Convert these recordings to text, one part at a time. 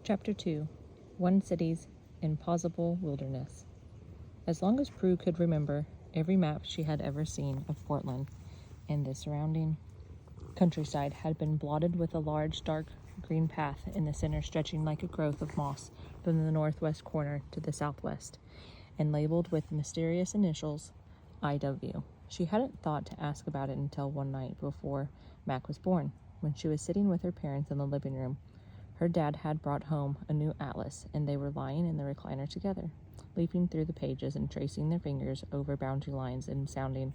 Chapter 2. One City's Impossible Wilderness. As long as Prue could remember, every map she had ever seen of Portland and the surrounding countryside had been blotted with a large, dark green path in the center stretching like a growth of moss from the northwest corner to the southwest, and labeled with mysterious initials IW. She hadn't thought to ask about it until one night before Mac was born, when she was sitting with her parents in the living room. Her dad had brought home a new atlas, and they were lying in the recliner together, leafing through the pages and tracing their fingers over boundary lines and sounding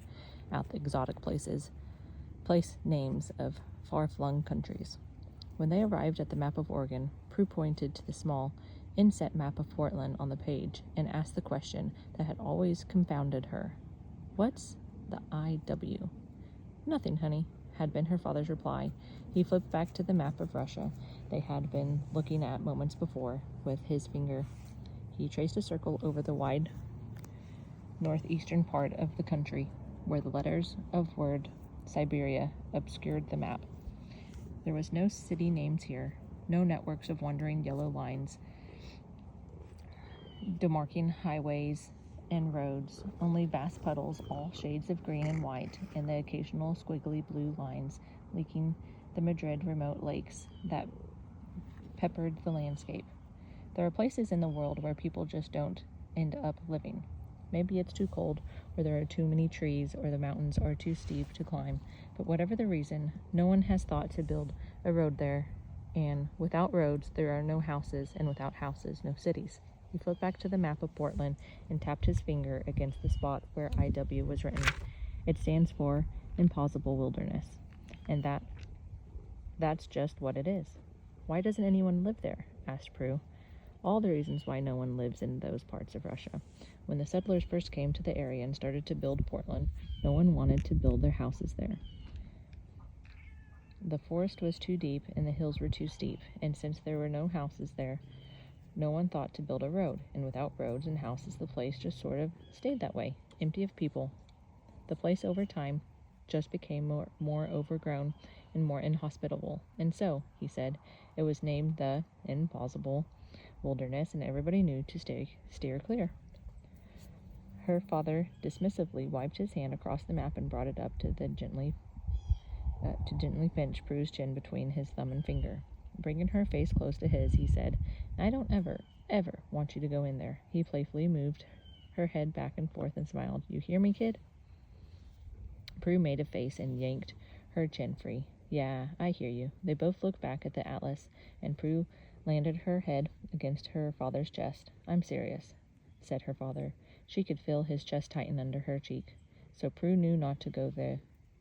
out the exotic place names of far-flung countries. When they arrived at the map of Oregon, Prue pointed to the small, inset map of Portland on the page and asked the question that had always confounded her. "What's the IW?" "Nothing, honey," had been her father's reply. He flipped back to the map of Russia they had been looking at moments before. With his finger, he traced a circle over the wide northeastern part of the country, where the letters of word Siberia obscured the map. There was no city names here, no networks of wandering yellow lines demarking highways and roads, only vast puddles, all shades of green and white, and the occasional squiggly blue lines linking the Madrid remote lakes that peppered the landscape. There are places in the world where people just don't end up living. Maybe it's too cold, or there are too many trees, or the mountains are too steep to climb, but whatever the reason, no one has thought to build a road there, and without roads there are no houses, and without houses, no cities. He flipped back to the map of Portland and tapped his finger against the spot where IW was written. It stands for Impossible Wilderness, and that's just what it is. "Why doesn't anyone live there?" asked Prue. "All the reasons why no one lives in those parts of Russia. When the settlers first came to the area and started to build Portland, no one wanted to build their houses there. The forest was too deep and the hills were too steep, and since there were no houses there, no one thought to build a road, and without roads and houses the place just sort of stayed that way, empty of people. The place over time just became more overgrown and more inhospitable, and so," he said, "it was named the Impossible Wilderness, and everybody knew to steer clear." Her father dismissively wiped his hand across the map and brought it up to gently pinch Prue's chin between his thumb and finger. Bringing her face close to his, he said, "I don't ever want you to go in there." He playfully moved her head back and forth and smiled. "You hear me, kid?" Prue made a face and yanked her chin free. "Yeah, I hear you." They both looked back at the atlas, and Prue landed her head against her father's chest. "I'm serious," said her father. She could feel his chest tighten under her cheek. So Prue knew not to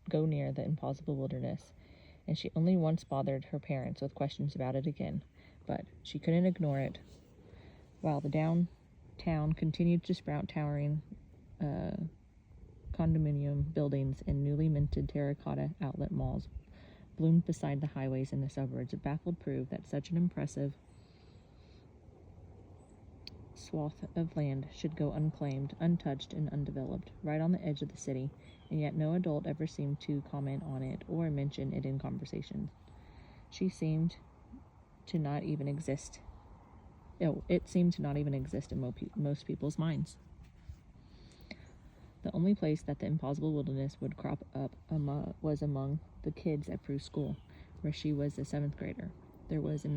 go near the impossible wilderness, and she only once bothered her parents with questions about it again, but she couldn't ignore it. While the downtown continued to sprout towering condominium buildings and newly minted terracotta outlet malls bloomed beside the highways in the suburbs, it baffled Prue that such an impressive swath of land should go unclaimed, untouched, and undeveloped, right on the edge of the city, and yet no adult ever seemed to comment on it or mention it in conversation. It seemed to not even exist in most people's minds. The only place that the impossible wilderness would crop up was among the kids at Prue's school, where she was a 7th grader. There was a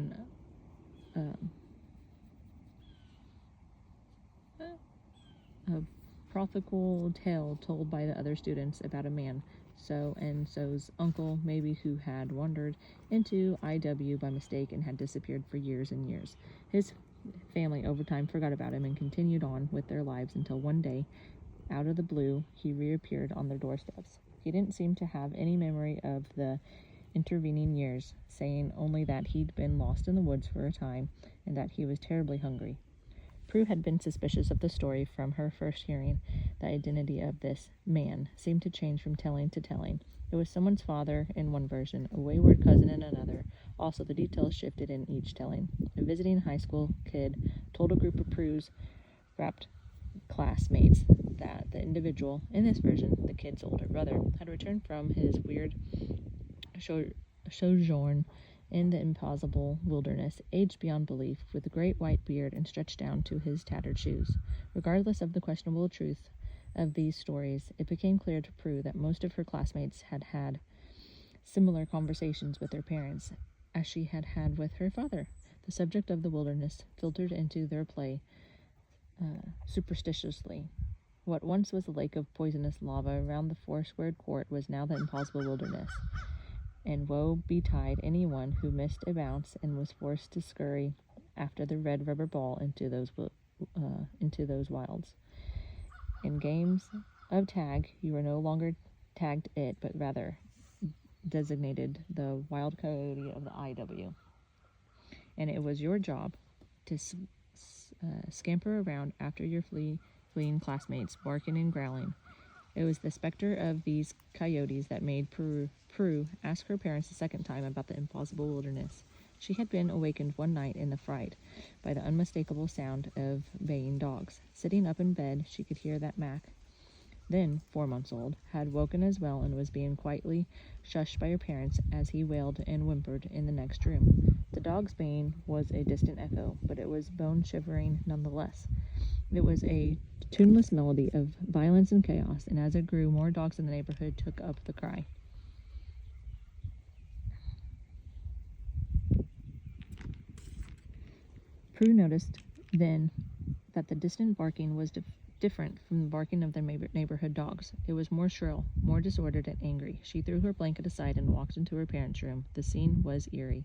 prothical tale told by the other students about a man so-and-so's uncle, maybe, who had wandered into IW by mistake and had disappeared for years and years. His family over time forgot about him and continued on with their lives until one day, out of the blue, he reappeared on their doorsteps. He didn't seem to have any memory of the intervening years, saying only that he'd been lost in the woods for a time and that he was terribly hungry. Prue had been suspicious of the story from her first hearing. The identity of this man seemed to change from telling to telling. It was someone's father in one version, a wayward cousin in another. Also, the details shifted in each telling. A visiting high school kid told a group of Prue's rapt classmates that the individual, in this version, the kid's older brother, had returned from his weird sojourn in the impossible wilderness, aged beyond belief, with a great white beard and stretched down to his tattered shoes. Regardless of the questionable truth of these stories, it became clear to Prue that most of her classmates had had similar conversations with their parents as she had had with her father. The subject of the wilderness filtered into their play superstitiously. What once was a lake of poisonous lava around the four-squared court was now the impossible wilderness, and woe betide anyone who missed a bounce and was forced to scurry after the red rubber ball into those wilds. In games of tag, you were no longer tagged it, but rather designated the wild coyote of the IW, and it was your job to scamper around after your fleeing classmates, barking and growling. It was the specter of these coyotes that made Prue ask her parents a second time about the impossible wilderness. She had been awakened one night in a fright by the unmistakable sound of baying dogs. Sitting up in bed, she could hear that Mac, then 4 months old, had woken as well and was being quietly shushed by her parents as he wailed and whimpered in the next room. The dog's baying was a distant echo, but it was bone-shivering nonetheless. It was a tuneless melody of violence and chaos, and as it grew, more dogs in the neighborhood took up the cry. Prue noticed then that the distant barking was different from the barking of the neighborhood dogs. It was more shrill, more disordered and angry. She threw her blanket aside and walked into her parents' room. The scene was eerie.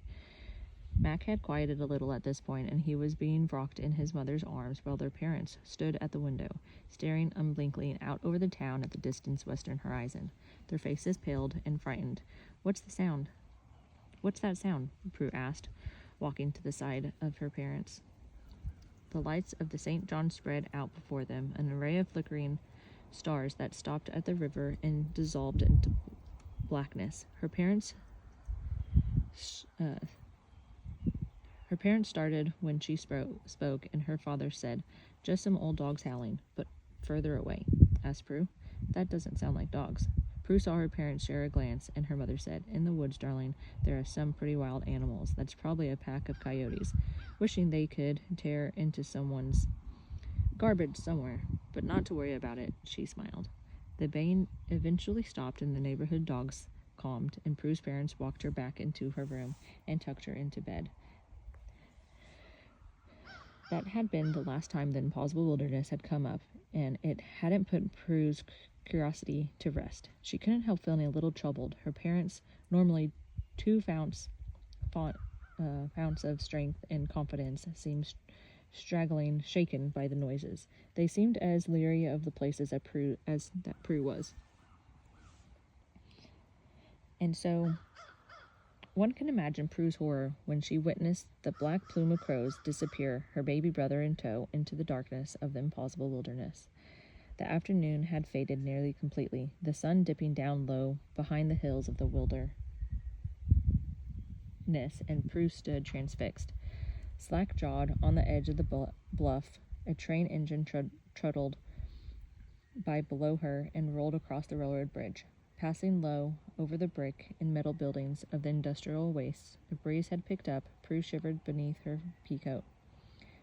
Mac had quieted a little at this point, and he was being rocked in his mother's arms while their parents stood at the window, staring unblinkingly out over the town at the distant western horizon. Their faces paled and frightened. "What's the sound? What's that sound?" Prue asked, walking to the side of her parents. The lights of the St. John spread out before them, an array of flickering stars that stopped at the river and dissolved into blackness. Her parents started when she spoke, and her father said, "Just some old dogs howling, but further away." Asked Prue. "That doesn't sound like dogs." Prue saw her parents share a glance, and her mother said, "In the woods, darling, there are some pretty wild animals. That's probably a pack of coyotes, wishing they could tear into someone's garbage somewhere, but not to worry about it." She smiled. The baying eventually stopped, and the neighborhood dogs calmed, and Prue's parents walked her back into her room and tucked her into bed. That had been the last time the impossible wilderness had come up, and it hadn't put Prue's curiosity to rest. She couldn't help feeling a little troubled. Her parents, normally 2 founts of strength and confidence, seemed shaken by the noises. They seemed as leery of the places as Prue was. And so one can imagine Prue's horror when she witnessed the black plume of crows disappear, her baby brother in tow, into the darkness of the impossible wilderness. The afternoon had faded nearly completely, the sun dipping down low behind the hills of the wilderness, and Prue stood transfixed. Slack-jawed on the edge of the bluff, a train engine trundled by below her and rolled across the railroad bridge. Passing low over the brick and metal buildings of the industrial wastes, a breeze had picked up. Prue shivered beneath her peacoat.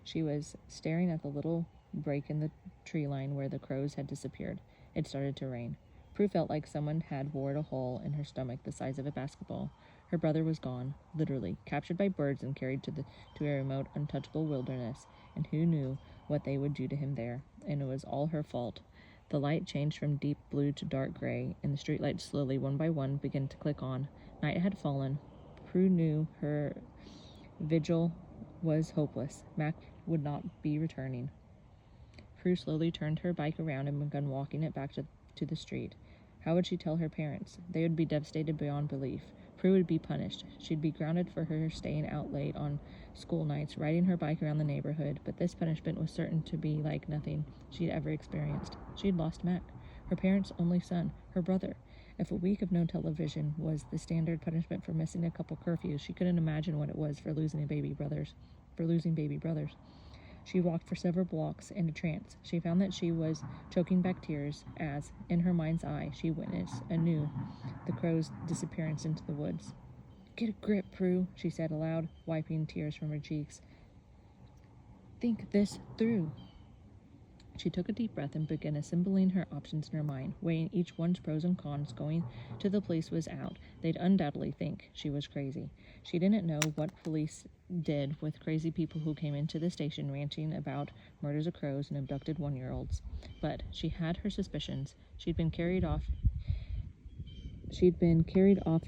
She was staring at the little break in the tree line where the crows had disappeared. It started to rain. Prue felt like someone had bored a hole in her stomach the size of a basketball. Her brother was gone, literally, captured by birds and carried to a remote, untouchable wilderness, and who knew what they would do to him there? And it was all her fault. The light changed from deep blue to dark gray, and the streetlights slowly, one by one, began to click on. Night had fallen. Prue knew her vigil was hopeless. Mac would not be returning. Prue slowly turned her bike around and began walking it back to the street. How would she tell her parents? They would be devastated beyond belief. Prue would be punished. She'd be grounded for her staying out late on school nights, riding her bike around the neighborhood, but this punishment was certain to be like nothing she'd ever experienced. She'd lost Mac, her parents' only son, her brother. If a week of no television was the standard punishment for missing a couple curfews, she couldn't imagine what it was for losing baby brothers. She walked for several blocks in a trance. She found that she was choking back tears as, in her mind's eye, she witnessed anew the crow's disappearance into the woods. Get a grip, Prue, she said aloud, wiping tears from her cheeks. Think this through. She took a deep breath and began assembling her options in her mind, weighing each one's pros and cons. Going to the police was out. They'd undoubtedly think she was crazy. She didn't know what police did with crazy people who came into the station ranting about murders of crows and abducted 1-year-olds. But she had her suspicions. She'd been carried off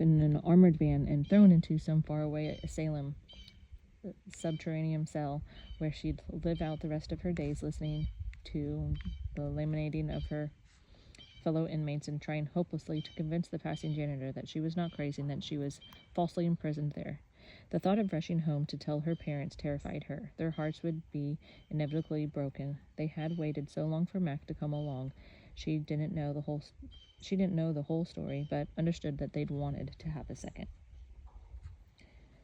in an armored van and thrown into some faraway Salem subterranean cell where she'd live out the rest of her days listening to the lamenting of her fellow inmates and trying hopelessly to convince the passing janitor that she was not crazy and that she was falsely imprisoned there. The thought of rushing home to tell her parents terrified her. Their hearts would be inevitably broken. They had waited so long for Mac to come along. She didn't know the whole story, but understood that they'd wanted to have a second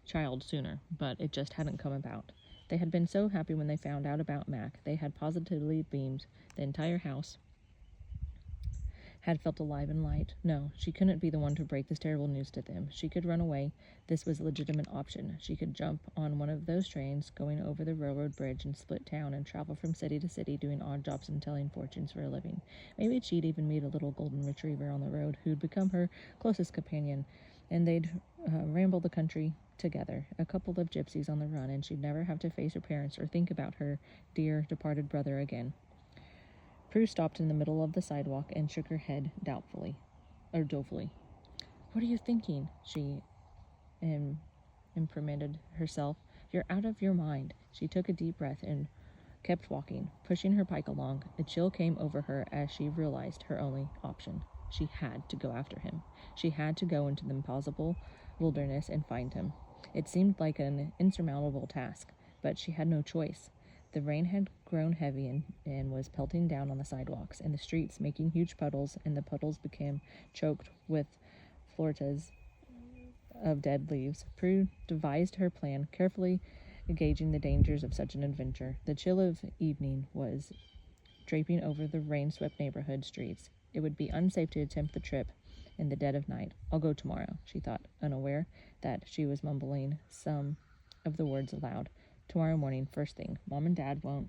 child sooner, but it just hadn't come about. They had been so happy when they found out about Mac. They had positively beamed. The entire house had felt alive and light. No, she couldn't be the one to break this terrible news to them. She could run away. This was a legitimate option. She could jump on one of those trains going over the railroad bridge and split town and travel from city to city doing odd jobs and telling fortunes for a living. Maybe she'd even meet a little golden retriever on the road who'd become her closest companion, and they'd ramble the country together, a couple of gypsies on the run, and she'd never have to face her parents or think about her dear departed brother again. Prue stopped in the middle of the sidewalk and shook her head dolefully. What are you thinking? She imprimanded herself. You're out of your mind. She took a deep breath and kept walking, pushing her bike along. A chill came over her as she realized her only option. She had to go after him. She had to go into the impossible wilderness and find him. It seemed like an insurmountable task, but she had no choice. The rain had grown heavy and was pelting down on the sidewalks and the streets, making huge puddles, and the puddles became choked with flortas of dead leaves. Prue devised her plan, carefully gauging the dangers of such an adventure. The chill of evening was draping over the rain-swept neighborhood streets. It would be unsafe to attempt the trip in the dead of night. I'll go tomorrow, she thought, unaware that she was mumbling some of the words aloud. Tomorrow morning, first thing. Mom and Dad won't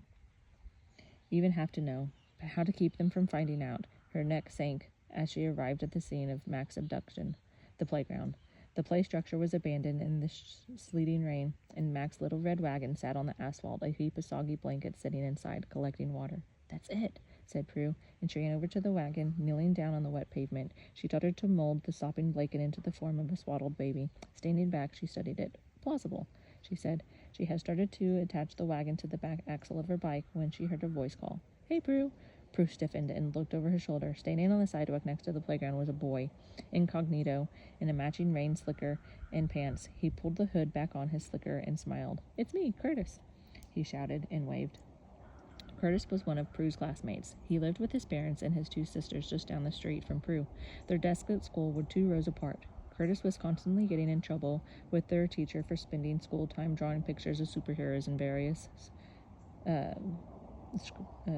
even have to know how to keep them from finding out. Her neck sank as she arrived at the scene of Mac's abduction, the playground. The play structure was abandoned in the sleeting rain, and Mac's little red wagon sat on the asphalt, a heap of soggy blankets sitting inside, collecting water. That's it, said Prue, and she ran over to the wagon, kneeling down on the wet pavement. She tottered to mold the sopping blanket into the form of a swaddled baby. Standing back, she studied it. Plausible, she said. She had started to attach the wagon to the back axle of her bike when she heard a voice call. Hey, Prue. Prue stiffened and looked over her shoulder. Standing on the sidewalk next to the playground was a boy, incognito, in a matching rain slicker and pants. He pulled the hood back on his slicker and smiled. It's me, Curtis, he shouted and waved. Curtis was one of Prue's classmates. He lived with his parents and his 2 sisters just down the street from Prue. Their desks at school were 2 rows apart. Curtis was constantly getting in trouble with their teacher for spending school time drawing pictures of superheroes and various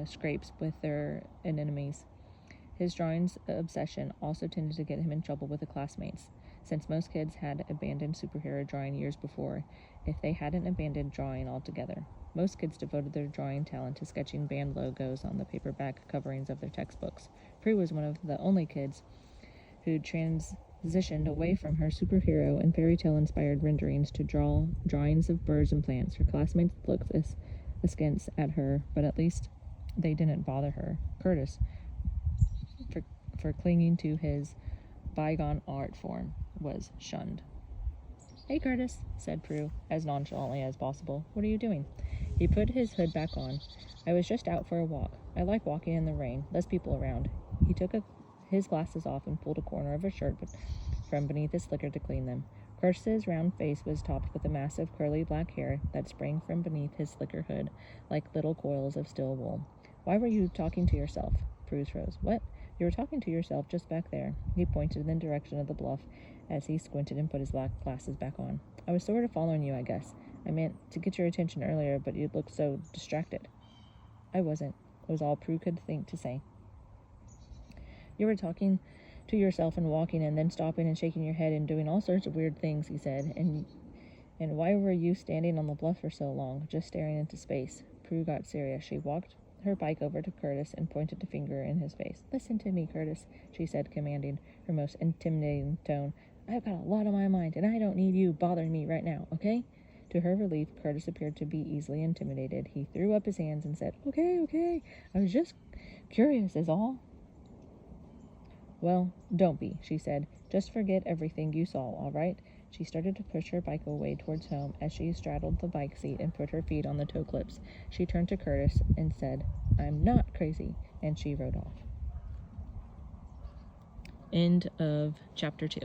scrapes with their anemones. His drawing's obsession also tended to get him in trouble with the classmates, since most kids had abandoned superhero drawing years before, if they hadn't abandoned drawing altogether. Most kids devoted their drawing talent to sketching band logos on the paperback coverings of their textbooks. Prue was one of the only kids who'd transitioned away from her superhero and fairy tale inspired renderings to drawings of birds and plants. Her classmates looked askance at her, but at least they didn't bother her. Curtis, for clinging to his bygone art form, was shunned. Hey, Curtis, said Prue, as nonchalantly as possible. What are you doing? He put his hood back on. I was just out for a walk. I like walking in the rain, less people around. He took his glasses off and pulled a corner of his shirt from beneath his slicker to clean them. Curtis's round face was topped with a mass of curly black hair that sprang from beneath his slicker hood like little coils of steel wool. Why were you talking to yourself? Prue rose. What? You were talking to yourself just back there. He pointed in the direction of the bluff as he squinted and put his black glasses back on. I was sort of following you, I guess. I meant to get your attention earlier, but you looked so distracted. I wasn't, was all Prue could think to say. You were talking to yourself and walking and then stopping and shaking your head and doing all sorts of weird things, he said. And why were you standing on the bluff for so long, just staring into space? Prue got serious. She walked her bike over to Curtis and pointed a finger in his face. Listen to me, Curtis, she said, commanding, her most intimidating tone. I've got a lot on my mind, and I don't need you bothering me right now, okay? To her relief, Curtis appeared to be easily intimidated. He threw up his hands and said, Okay, I was just curious is all. Well, don't be, she said. Just forget everything you saw, all right? She started to push her bike away towards home as she straddled the bike seat and put her feet on the toe clips. She turned to Curtis and said, I'm not crazy, and she rode off. End of chapter 2.